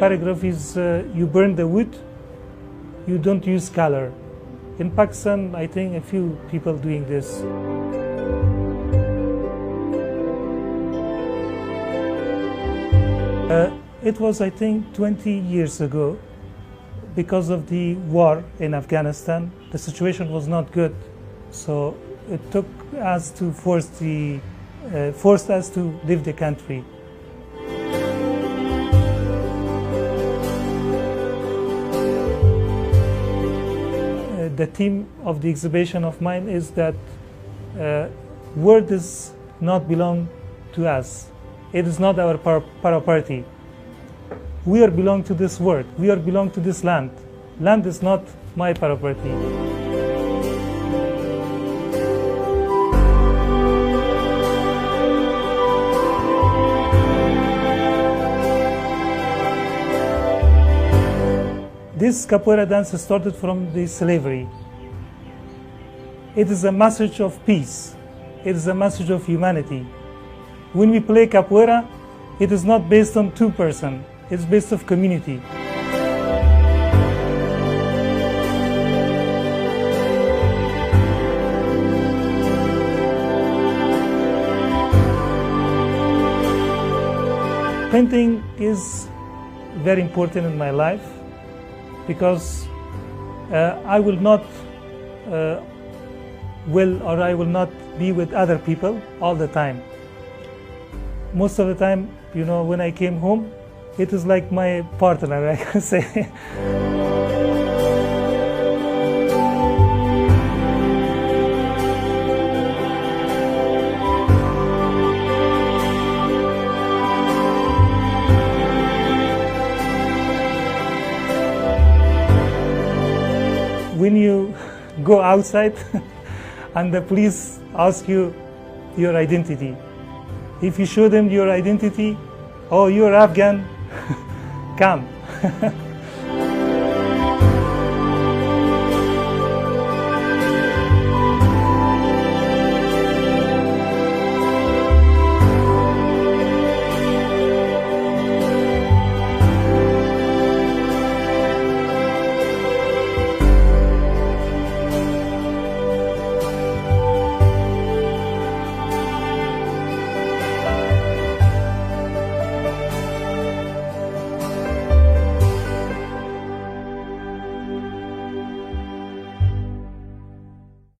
paragraph is you burn the wood, you don't use color. In Pakistan, I think a few people doing this. It was, I think, 20 years ago. Because of the war in Afghanistan, the situation was not good. So it took us to forced us to leave the country. The theme of the exhibition of mine is that world does not belong to us. It is not our property. We are belong to this world. We are belong to this land. Land is not my property. This capoeira dance started from the slavery. It is a message of peace. It is a message of humanity. When we play capoeira, it is not based on two persons. It's based on community. Painting is very important in my life because I will not I will not be with other people all the time. Most of the time, you know, when I came home, it is like my partner, I can say. When you go outside and the police ask you your identity, if you show them your identity, oh, you're Afghan, come.